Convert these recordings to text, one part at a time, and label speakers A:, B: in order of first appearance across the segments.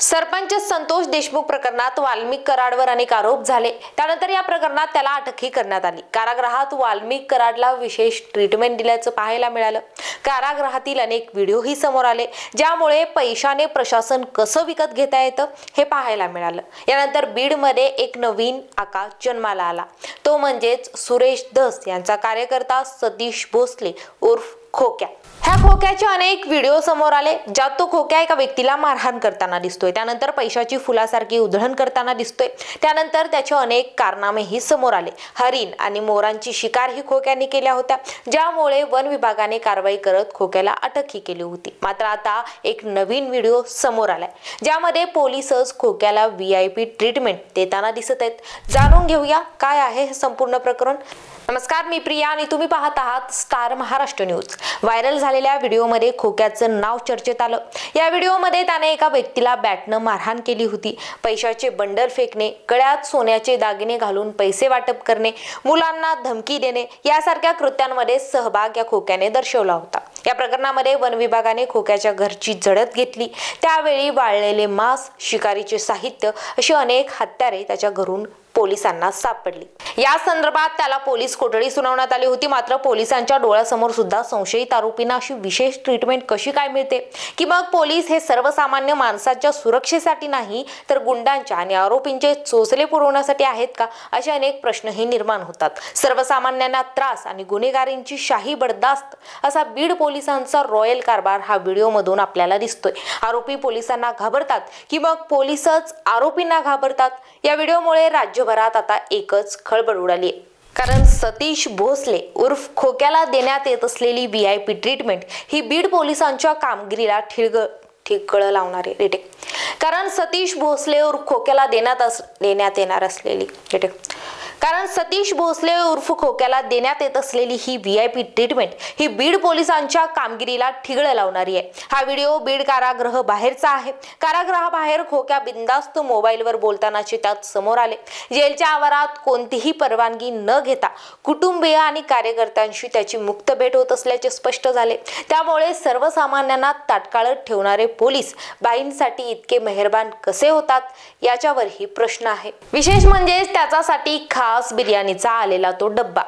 A: सरपंच संतोष देशमुख प्रकरणात वाल्मिक कराडवर अनेक आरोप झाले। त्यानंतर या प्रकरणात त्याला अटकही करण्यात आली। कारागृहात वाल्मिक कराडला विशेष ट्रीटमेंट दिल्याचं पाहायला मिळालं। कारागृहातील अनेक व्हिडिओही समोर आले, ज्यामुळे पैशाने प्रशासन कसं विकत घेता येतं हे पाहायला मिळालं। यानंतर बीडमध्ये एक नवीन आका जन्माला आला, तो म्हणजेच सुरेश धस यांचा कार्यकर्ता सतीश भोसले उर्फ खोक्या। ह्या खोक्याचे अनेक व्हिडिओ समोर आले, ज्यात तो खोक्या एका व्यक्तीला मारहाण करताना दिसतोय। त्यानंतर पैशाची फुलासारखी उधळण करताना दिसतोय। त्यानंतर त्याचे अनेक कारनामेही समोर आले। हरिण आणि मोरांची शिकार ही खोक्याने केल्या होत्या, ज्यामुळे वन विभागाने कारवाई करत खोक्याला अटकही केली होती। मात्र आता एक नवीन व्हिडिओ समोर आलाय, ज्यामध्ये पोलीसच खोक्याला VIP ट्रीटमेंट देताना दिसत आहेत। जाणून घेऊया काय आहे हे संपूर्ण प्रकरण। नमस्कार, मी प्रिया आणि तुम्ही पाहत आहात स्टार महाराष्ट्र न्यूज। व्हायरल झालेल्या व्हिडिओमध्ये खोक्याचं नाव चर्चेत आलं। या व्हिडिओमध्ये त्याने एका व्यक्तीला बॅटनं मारहाण केली होती। पैशाचे बंडल फेकणे, गळ्यात सोन्याचे दागिने घालून पैसे वाटप करणे, मुलांना धमकी देणे यासारख्या कृत्यांमध्ये सहभाग या खोक्याने दर्शवला होता। या प्रकरणामध्ये वन विभागाने खोक्याच्या घरची झडत घेतली। त्यावेळी वाळलेले मांस, शिकारीचे साहित्य अशी अनेक हत्यारे त्याच्या घरून पोलिसांना सापडली। या संदर्भात त्याला पोलीस कोठडी सुनावण्यात आली होती। मात्र पोलिसांच्या डोळ्यासमोर सुद्धा संशयित आरोपींना अशी विशेष ट्रीटमेंट कशी काय मिळते, की मग पोलीस हे सर्वसामान्य माणसाच्या सुरक्षेसाठी नाही तर गुंडांच्या आणि आरोपींचे चोचले पुरवण्यासाठी आहेत का, असे अनेक प्रश्नही निर्माण होतात। सर्वसामान्यांना त्रास आणि गुन्हेगारींची शाही बडदास्त असा बीड पोलिसांचा रॉयल कारभार हा व्हिडिओमधून आपल्याला दिसतोय। आरोपी पोलिसांना घाबरतात की मग पोलीसच आरोपींना घाबरतात? या व्हिडिओमुळे राज्यभरात आता एकच खळबळ उडाली आहे, कारण सतीश भोसले उर्फ खोक्याला देण्यात येत असलेली VIP ट्रीटमेंट ही बीड पोलिसांच्या कामगिरीला ठिगळ लावणारी रिटेक। कारण सतीश भोसले उर्फ खोक्याला देण्यात येत असलेली ही VIP ट्रीटमेंट ही बीड पोलिसांच्या कामगिरीला ठिगळ लावणारी आहे। हा व्हिडिओ बीड कारागृह बाहेरचा आहे। कारागृहाबाहेर खोक्या बिनधास्त मोबाईलवर बोलतानाचे त्यात समोर आले। जेलच्या आवारात कोणतीही परवानगी न घेता कुटुंबीय आणि कार्यकर्त्यांशी त्याची मुक्त भेट होत असल्याचे स्पष्ट झाले। त्यामुळे सर्वसामान्यांना ताटकाळत ठेवणारे पोलीस बाईंसाठी इतके मेहरबान कसे होतात याच्यावरही प्रश्न आहे। विशेष म्हणजे त्याच्यासाठी खास बिर्याणीचा आलेला तो डब्बा।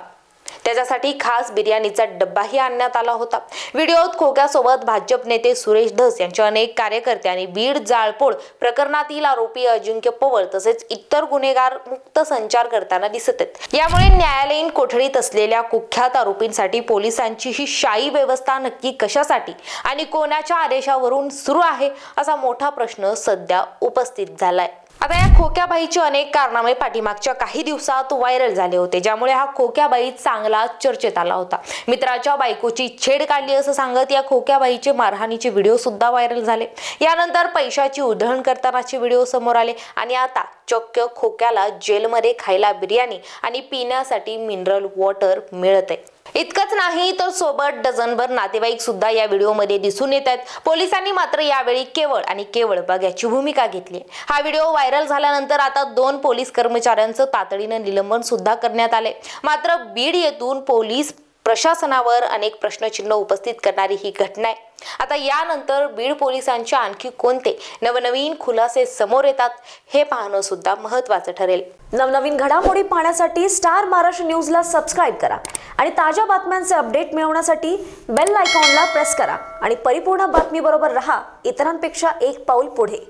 A: डब्बाही आणण्यात आला होता। व्हिडिओत खोक्यासोबत भाजप नेते सुरेश धस यांचे अनेक कार्यकर्ते आणि बीड जाळपोळ प्रकरणातील आरोपी अजिंक्य पवार तसेच इतर गुन्हेगार मुक्त संचार करताना दिसत आहेत। यामुळे न्यायालयीन कोठडीत असलेल्या कुख्यात आरोपींसाठी पोलिसांची ही शाही व्यवस्था नक्की कशासाठी आणि कोणाच्या आदेशावरून सुरू आहे असा मोठा प्रश्न सध्या उपस्थित झालाय। आता या खोक्याबाईचे अनेक कारनामे पाठीमागच्या काही दिवसात व्हायरल झाले होते, ज्यामुळे हा खोक्याबाई चांगला चर्चेत आला होता। मित्राच्या बायकोची छेड काढली असं सांगत या खोक्याबाईचे मारहाणीचे व्हिडिओ सुद्धा व्हायरल झाले। यानंतर पैशाची उधळण करतानाचे व्हिडिओ समोर आले आणि आता चक्क खोक्याला जेलमध्ये खायला बिर्याणी आणि पिण्यासाठी मिनरल वॉटर मिळत आहे। इतकंच नाही तर सोबत डझनभर नातेवाईक सुद्धा या व्हिडिओमध्ये दिसून येत आहेत। पोलिसांनी मात्र यावेळी केवळ बघ्याची भूमिका घेतली। हा व्हिडिओ व्हायरल झाल्यानंतर आता 2 पोलीस कर्मचाऱ्यांचं तातडीने निलंबन सुद्धा करण्यात आले। मात्र बीड येथून पोलीस प्रशासनावर अनेक प्रश्नचिन्ह उपस्थित करणारी ही घटना आहे। आता यानंतर बीड पोलिसांच्या आणखी कोणते नवनवीन खुलासे समोर येतात हे पाहणं सुद्धा महत्त्वाचं ठरेल।
B: नवनवीन घडामोडी पाहण्यासाठी स्टार महाराष्ट्र न्यूजला सबस्क्राइब करा आणि ताज्या बातम्यांचे अपडेट मिळवण्यासाठी बेल आयकॉनला प्रेस करा आणि परिपूर्ण बातमी बरोबर रहा, इतरांपेक्षा एक पाऊल पुढे।